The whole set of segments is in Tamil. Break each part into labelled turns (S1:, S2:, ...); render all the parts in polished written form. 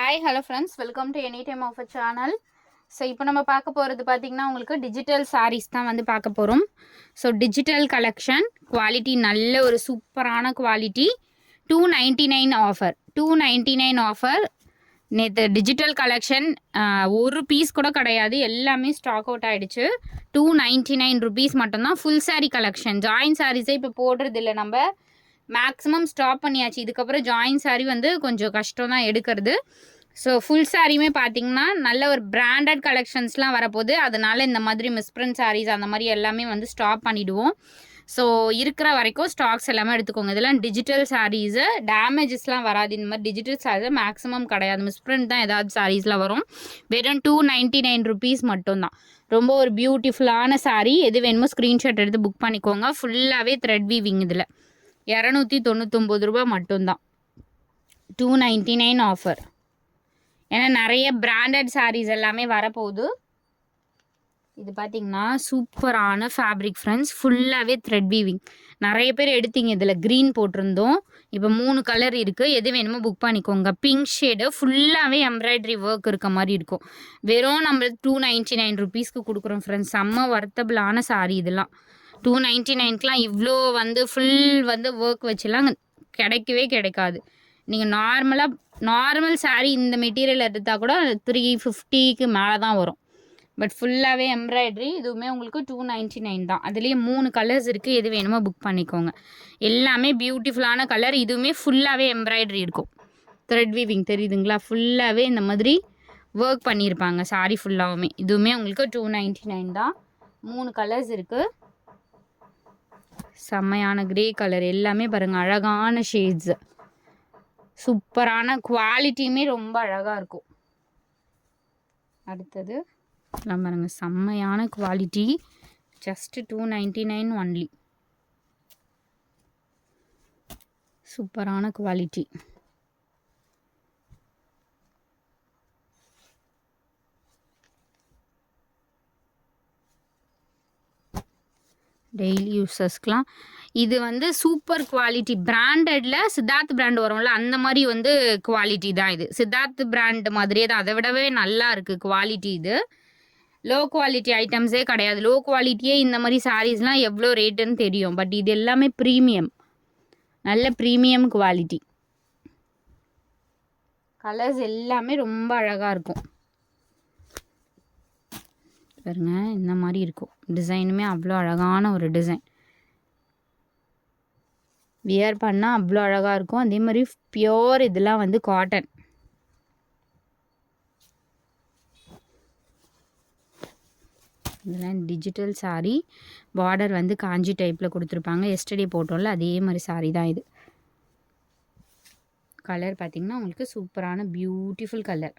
S1: Hi hello friends, welcome to any time of a channel. So இப்போ நம்ம பார்க்க போகிறது பார்த்திங்கன்னா உங்களுக்கு டிஜிட்டல் சாரீஸ் தான் வந்து பார்க்க போகிறோம். ஸோ டிஜிட்டல் கலெக்ஷன் குவாலிட்டி நல்ல ஒரு சூப்பரான குவாலிட்டி. 299 offer 299 offer. நேற்று டிஜிட்டல் கலெக்ஷன் ஒரு பீஸ் கூட கிடையாது, எல்லாமே ஸ்டாக் அவுட் ஆகிடுச்சு. 299 ருபீஸ் மட்டும்தான். Full sari collection. ஜாயின் சாரீஸே இப்போ போடுறது இல்லை, நம்ம மேக்ஸிமம் ஸ்டாப் பண்ணியாச்சு. இதுக்கப்புறம் ஜாயின் சாரீ வந்து கொஞ்சம் கஷ்டம் தான் எடுக்கிறது. ஸோ ஃபுல் சாரியுமே பார்த்தீங்கன்னா நல்ல ஒரு பிராண்டட் கலெக்ஷன்ஸ்லாம் வரப்போகுது. அதனால் இந்த மாதிரி மிஸ்பிரிண்ட் சாரீஸ் அந்த மாதிரி எல்லாமே வந்து ஸ்டாப் பண்ணிவிடுவோம். ஸோ இருக்கிற வரைக்கும் ஸ்டாக்ஸ் எல்லாமே எடுத்துக்கோங்க. இதெல்லாம் டிஜிட்டல் சாரீஸு, டேமேஜஸ்லாம் வராது. இந்த மாதிரி டிஜிட்டல் சாரீஸு மேக்ஸிமம் கிடையாது. மிஸ்பிரிண்ட் தான் ஏதாவது சாரீஸ்லாம் வரும். வெறும் 299 ருபீஸ் மட்டும்தான். ரொம்ப ஒரு பியூட்டிஃபுல்லான சாரீ. எது வேணுமோ ஸ்க்ரீன்ஷாட் எடுத்து புக் பண்ணிக்கோங்க. ஃபுல்லாகவே த்ரெட் வீவிங். இதில் 299 ரூபா மட்டும்தான். 299 ஆஃபர். ஏன்னா நிறைய பிராண்டட் சாரீஸ் எல்லாமே வரப்போகுது. இது பார்த்திங்கன்னா சூப்பரான ஃபேப்ரிக் ஃப்ரெண்ட்ஸ். ஃபுல்லாகவே த்ரெட் வீவிங். நிறைய பேர் எடுத்தீங்க. இதில் க்ரீன் போட்டிருந்தோம். இப்போ 3 கலர் இருக்குது. எது வேணுமோ புக் பண்ணிக்கோங்க. பிங்க் ஷேடு ஃபுல்லாகவே எம்ப்ராய்டரி ஒர்க் இருக்க மாதிரி இருக்கும். வெறும் நம்ம 299 ருபீஸ்க்கு கொடுக்குறோம் ஃப்ரெண்ட்ஸ். செம்ம வர்த்தபிளான சாரீ இதெல்லாம். 299க்குலாம் இவ்வளோ வந்து ஃபுல் வந்து ஒர்க் வச்சுலாம் கிடைக்கவே கிடைக்காது. நீங்கள் நார்மல் சாரீ இந்த மெட்டீரியல் எடுத்தால் கூட 350க்கு மேலே தான் வரும். பட் ஃபுல்லாகவே எம்ப்ராய்ட்ரி. இதுவுமே உங்களுக்கு 299 தான். அதுலேயே 3 கலர்ஸ் இருக்குது. எது வேணுமோ புக் பண்ணிக்கோங்க. எல்லாமே பியூட்டிஃபுல்லான கலர். இதுவுமே ஃபுல்லாகவே எம்ப்ராய்ட்ரி இருக்கும். த்ரெட் வீவிங் தெரியுதுங்களா? ஃபுல்லாகவே இந்த மாதிரி ஒர்க் பண்ணியிருப்பாங்க சாரீ ஃபுல்லாகவுமே. இதுவுமே உங்களுக்கு 299 தான். 3 கலர்ஸ் இருக்குது. செம்மையான கிரே கலர். எல்லாமே பாருங்கள் அழகான ஷேட்ஸு. சூப்பரான குவாலிட்டியுமே ரொம்ப அழகாக இருக்கும். அடுத்தது எல்லாம் பாருங்கள் செம்மையான குவாலிட்டி. Just 299 only. சூப்பரான குவாலிட்டி. டெய்லி யூஸஸ்க்கெலாம் இது வந்து சூப்பர் குவாலிட்டி. பிராண்டடில் சித்தார்த் பிராண்ட் வரும்ல, அந்த மாதிரி வந்து குவாலிட்டி தான் இது. சித்தார்த் பிராண்ட் மாதிரியே தான், அதை விடவே நல்லா இருக்குது குவாலிட்டி. இது லோ குவாலிட்டி ஐட்டம்ஸே கிடையாது. லோ குவாலிட்டியே இந்த மாதிரி சாரீஸ்லாம் எவ்வளோ ரேட்டுன்னு தெரியும். பட் இது எல்லாமே ப்ரீமியம், நல்ல ப்ரீமியம் குவாலிட்டி. கலர்ஸ் எல்லாமே ரொம்ப அழகாக இருக்கும் பாருங்க. இந்த மாதிரி இருக்கும். டிசைனுமே அவ்வளோ அழகான ஒரு டிசைன். வியர் பண்ணால் அவ்வளோ அழகாக இருக்கும். அதே மாதிரி பியோர் இதெல்லாம் வந்து காட்டன். இதெல்லாம் டிஜிட்டல் சாரீ. பார்டர் வந்து காஞ்சி டைப்பில் கொடுத்துருப்பாங்க. எஸ்டர்டே போட்டோம்ல அதே மாதிரி சாரீ தான் இது. கலர் பார்த்திங்கன்னா உங்களுக்கு சூப்பரான பியூட்டிஃபுல் கலர்.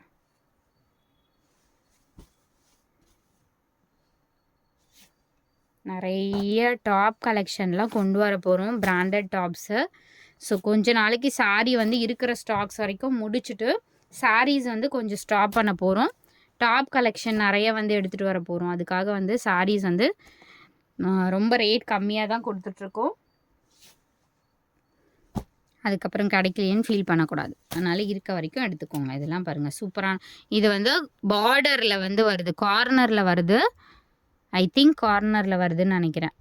S1: நிறைய டாப் கலெக்ஷன்லாம் கொண்டு வர போகிறோம், பிராண்டட் டாப்ஸு. ஸோ கொஞ்ச நாளைக்கு சாரீ வந்து இருக்கிற ஸ்டாக்ஸ் வரைக்கும் முடிச்சுட்டு சாரீஸ் வந்து கொஞ்சம் ஸ்டாப் பண்ண போகிறோம். டாப் கலெக்ஷன் நிறைய வந்து எடுத்துகிட்டு வர போகிறோம். அதுக்காக வந்து சாரீஸ் வந்து ரொம்ப ரேட் கம்மியாக தான் கொடுத்துட்ருக்கோம். அதுக்கப்புறம் கிடைக்கலையேன்னு ஃபீல் பண்ணக்கூடாது. அதனால் இருக்க வரைக்கும் எடுத்துக்கோங்க. இதெல்லாம் பாருங்கள் சூப்பரான. இது வந்து பார்டரில் வந்து வருது, கார்னரில் வருது. ஐ திங்க் கார்னரில் வருதுன்னு நினைக்கிறேன்.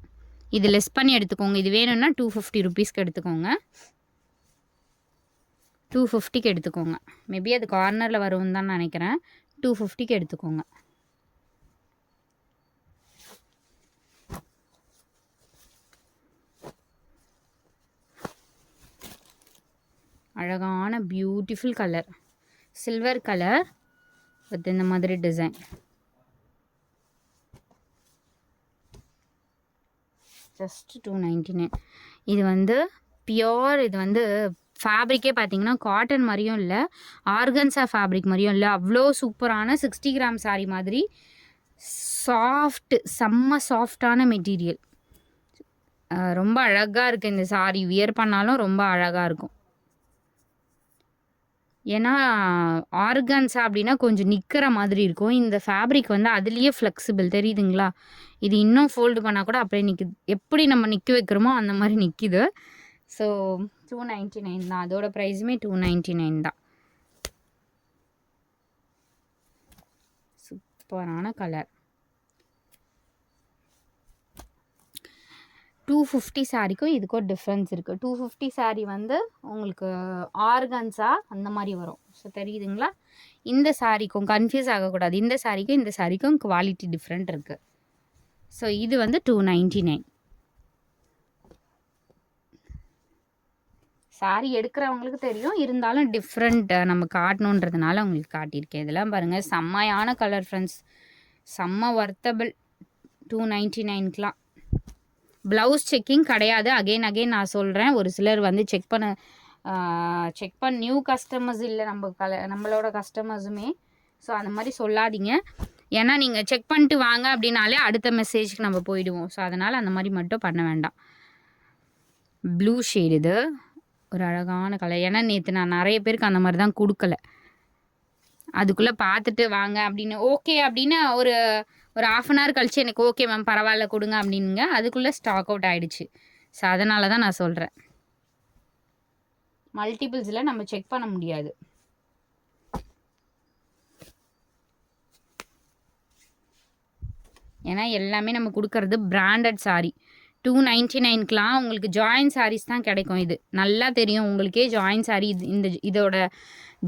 S1: இது லெஸ் பண்ணி எடுத்துக்கோங்க. இது வேணும்னா 250 ருபீஸ்க்கு எடுத்துக்கோங்க. 250க்கு எடுத்துக்கோங்க. மேபி அது கார்னரில் வரும்னு தான் நினைக்கிறேன். 250க்கு எடுத்துக்கோங்க. அழகான beautiful colour. Silver colour with இந்த மாதிரி டிசைன். ஜஸ்ட் 299. இது வந்து பியோர். இது வந்து ஃபேப்ரிக்கே பார்த்தீங்கன்னா காட்டன் மாதிரியும் இல்லை, ஆர்கன்ஸா ஃபேப்ரிக் மாதிரியும் இல்லை. அவ்வளோ சூப்பரான 60 கிராம் சாரீ மாதிரி சாஃப்ட், செம்ம சாஃப்டான மெட்டீரியல். ரொம்ப அழகாக இருக்குது இந்த சாரீ. வியர் பண்ணாலும் ரொம்ப அழகாக இருக்கும். ஏன்னா ஆர்கன்ஸா அப்படின்னா கொஞ்சம் நிற்கிற மாதிரி இருக்கும். இந்த ஃபேப்ரிக் வந்து அதுலேயே ஃப்ளெக்சிபிள் தெரியுதுங்களா? இது இன்னும் ஃபோல்டு பண்ணால் கூட அப்படியே நிற்குது. எப்படி நம்ம நிற்க வைக்கிறோமோ அந்த மாதிரி நிற்கிது. ஸோ 299 தான். அதோட ப்ரைஸுமே 299 தான். சூப்பரான கலர். 250 சாரிக்கும் இதுக்கும் டிஃப்ரென்ஸ் இருக்குது. 250 சாரி வந்து உங்களுக்கு ஆர்கன்ஸா அந்த மாதிரி வரும். ஸோ தெரியுதுங்களா? இந்த சாரிக்கும் கன்ஃபியூஸ் ஆகக்கூடாது. இந்த சாரிக்கும் குவாலிட்டி டிஃப்ரெண்ட் இருக்குது. ஸோ இது வந்து 299. சாரி எடுக்கிறவங்களுக்கு தெரியும், இருந்தாலும் டிஃப்ரெண்ட் நம்ம காட்டணுன்றதுனால உங்களுக்கு காட்டியிருக்கேன். இதெல்லாம் பாருங்கள், செம்மையான கலர் ஃப்ரெண்ட்ஸ், செம்ம வர்த்தபிள். 299க்கெலாம் ப்ளவுஸ் செக்கிங் கிடையாது. அகெயின் நான் சொல்கிறேன், ஒரு சிலர் வந்து செக் பண்ண நியூ கஸ்டமர்ஸ் இல்லை, நம்மளோட கஸ்டமர்ஸுமே. ஸோ அந்த மாதிரி சொல்லாதீங்க. ஏன்னா நீங்கள் செக் பண்ணிட்டு வாங்க அப்படின்னாலே அடுத்த மெசேஜ்க்கு நம்ம போயிடுவோம். ஸோ அதனால் அந்த மாதிரி மட்டும் பண்ண வேண்டாம். ப்ளூ ஷேடு இது ஒரு அழகான கலர். ஏன்னா நேற்று நான் நிறைய பேருக்கு அந்த மாதிரி தான் கொடுக்கல. அதுக்குள்ளே பார்த்துட்டு வாங்க அப்படின்னு ஓகே அப்படின்னு ஒரு 1/2 கழிச்சு எனக்கு ஓகே மேம் பரவாயில்ல கொடுங்க அப்படின்னுங்க. அதுக்குள்ளே ஸ்டாக் அவுட் ஆகிடுச்சு. ஸோ அதனால தான் நான் சொல்கிறேன், மல்டிபிள்ஸில் நம்ம செக் பண்ண முடியாது. ஏன்னா எல்லாமே நம்ம கொடுக்கறது பிராண்டட் சாரி. 299க்கெலாம் உங்களுக்கு ஜாயின் சாரீஸ் தான் கிடைக்கும். இது நல்லா தெரியும் உங்களுக்கே. ஜாயின் சாரீ இதோட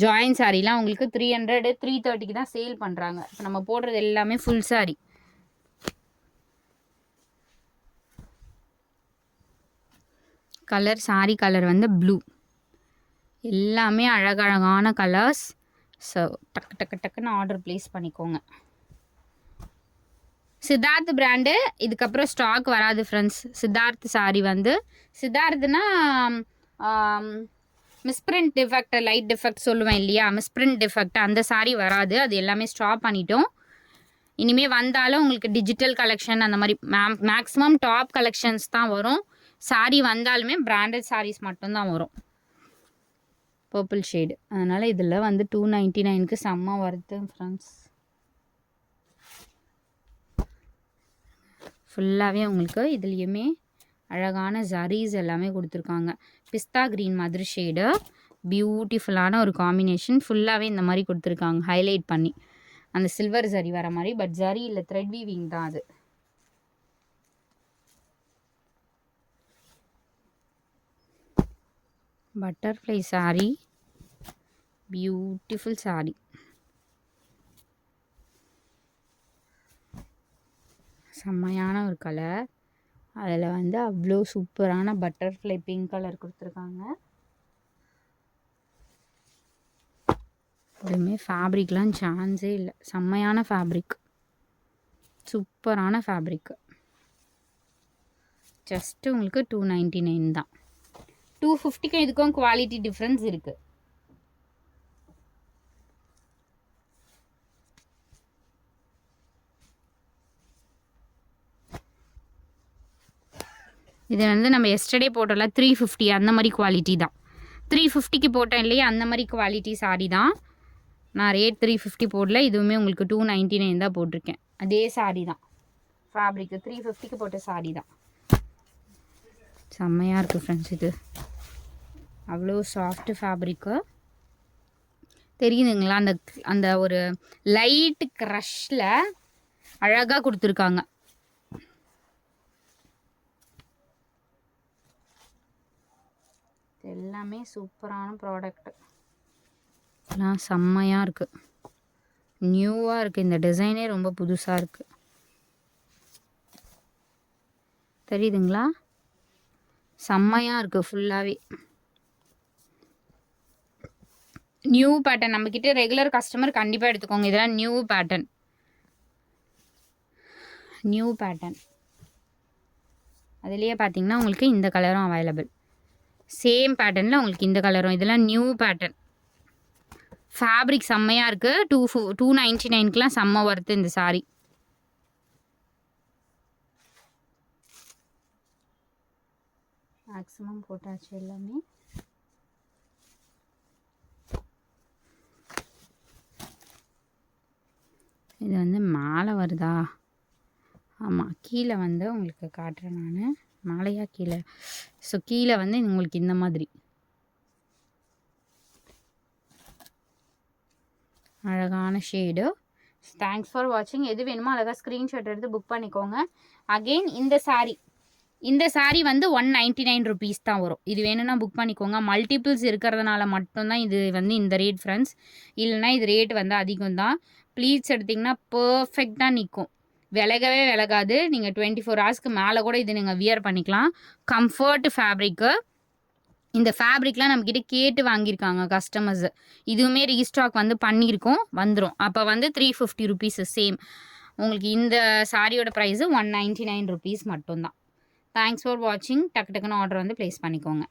S1: ஜாயின் சாரீலாம் உங்களுக்கு 300 330க்கு தான் சேல் பண்ணுறாங்க. இப்போ நம்ம போடுறது எல்லாமே full sari. Colour sari colour வந்து ப்ளூ. எல்லாமே அழகழகான கலர்ஸ். ஸோ டக்குன்னு ஆர்டர் ப்ளேஸ் பண்ணிக்கோங்க. சித்தார்த் பிராண்டு இதுக்கப்புறம் ஸ்டாக் வராது ஃப்ரெண்ட்ஸ். சித்தார்த் சாரி வந்து சித்தார்த்துனா மிஸ்பிரிண்ட் டிஃபெக்ட், லைட் டிஃபெக்ட் சொல்லுவேன் இல்லையா, மிஸ்பிரிண்ட் டிஃபெக்ட் அந்த சாரி வராது. அது எல்லாமே ஸ்டாப் பண்ணிட்டோம். இனிமேல் வந்தாலும் உங்களுக்கு டிஜிட்டல் கலெக்ஷன் அந்த மாதிரி மேக்ஸிமம் டாப் கலெக்ஷன்ஸ் தான் வரும். சாரி வந்தாலுமே பிராண்டட் சாரீஸ் மட்டும்தான் வரும். பர்பிள் ஷேடு, அதனால் இதில் வந்து 299க்கு செம்ம வருது ஃப்ரெண்ட்ஸ். ஃபுல்லாகவே உங்களுக்கு இதுலேயுமே அழகான ஜரீஸ் எல்லாமே கொடுத்துருக்காங்க. பிஸ்தா க்ரீன் மாதிரி ஷேடு, பியூட்டிஃபுல்லான ஒரு காம்பினேஷன். ஃபுல்லாகவே இந்த மாதிரி கொடுத்துருக்காங்க ஹைலைட் பண்ணி, அந்த சில்வர் ஜரி வர மாதிரி. பட் ஜரி இல்லை, த்ரெட் வீவிங் தான் அது. Butterfly sorry, beautiful sorry. செம்மையான ஒரு கலர். அதில் வந்து அவ்வளோ சூப்பரான பட்டர்ஃப்ளை பிங்க் கலர் கொடுத்துருக்காங்க. இதுவுமே ஃபேப்ரிக்லாம் சான்ஸே இல்லை, செம்மையான ஃபேப்ரிக், சூப்பரான ஃபேப்ரிக்கு. ஜஸ்ட்டு உங்களுக்கு 299 தான். 250க்கும் இதுக்கும் குவாலிட்டி டிஃப்ரென்ஸ் இருக்குது. இது வந்து நம்ம எஸ்டர்டே போட்டோம்ல 350, அந்த மாதிரி குவாலிட்டி தான். 350க்கு போட்டோம் இல்லையா, அந்த மாதிரி குவாலிட்டி சாரி தான். நான் ரேட் 350 போடல, இதுவுமே உங்களுக்கு 299 தான் போட்டிருக்கேன். அதே சாரி தான், ஃபேப்ரிக்கு 350க்கு போட்ட சாரி தான். செம்மையாக இருக்குது ஃப்ரெண்ட்ஸ். இது அவ்வளோ சாஃப்ட் ஃபேப்ரிக்கு தெரியுதுங்களா? அந்த ஒரு லைட் க்ரஷில் அழகாக கொடுத்துருக்காங்க. எல்லாமே சூப்பரான ப்ராடக்ட். எல்லாம் செம்மையாக இருக்குது, நியூவாக இருக்குது. இந்த டிசைனே ரொம்ப புதுசாக இருக்குது. தெரியுதுங்களா? செம்மையாக இருக்குது. ஃபுல்லாகவே நியூ பேட்டர்ன். நம்மக்கிட்ட ரெகுலர் கஸ்டமர் கண்டிப்பாக எடுத்துக்கோங்க. இதெல்லாம் நியூ பேட்டர்ன். அதுலேயே பார்த்தீங்கன்னா உங்களுக்கு இந்த கலரும் அவைலபிள். சேம் பேட்டர்னில் உங்களுக்கு இந்த கலரும். இதெல்லாம் நியூ பேட்டர்ன். ஃபேப்ரிக் செம்மையாக இருக்குது. 299க்கெலாம் செம்ம வருது இந்த சாரி. மேக்ஸிமம் போட்டாச்சு எல்லாமே. இது வந்து மேலே வருதா? ஆமாம், கீழே வந்து உங்களுக்கு காட்டுறேன் நான். மேலையா கீழே? ஸோ கீழே வந்து உங்களுக்கு இந்த மாதிரி அழகான ஷேடு. தேங்க்ஸ் ஃபார் வாட்சிங். எது வேணுமோ அழகாக ஸ்க்ரீன்ஷாட் எடுத்து புக் பண்ணிக்கோங்க. அகெயின் இந்த சாரீ வந்து 199 ருபீஸ் தான் வரும். இது வேணும்னா புக் பண்ணிக்கோங்க. மல்டிபிள்ஸ் இருக்கிறதுனால மட்டும்தான் இது வந்து இந்த ரேட் ஃப்ரெண்ட்ஸ். இல்லைனா இது ரேட் வந்து அதிகம் தான். ப்ளீட்ஸ் எடுத்திங்கன்னா பர்ஃபெக்டாக நிற்கும், விலகவே விலகாது. நீங்கள் 24 ஹவர்ஸ்க்கு மேலே கூட இது நீங்கள் வியர் பண்ணிக்கலாம். Comfort fabric. இந்த ஃபேப்ரிக்லாம் நம்மக்கிட்ட கேட்டு வாங்கியிருக்காங்க கஸ்டமர்ஸு. இதுவுமே ரீஸ்டாக் வந்து பண்ணியிருக்கோம், வந்துடும். அப்போ வந்து 350 ருபீஸு சேம். உங்களுக்கு இந்த சாரியோட ப்ரைஸு 199 ருபீஸ் மட்டும்தான். தேங்க்ஸ் ஃபார் வாட்சிங். டக்கு டக்குன்னு ஆர்டர் வந்து ப்ளேஸ் பண்ணிக்கோங்க.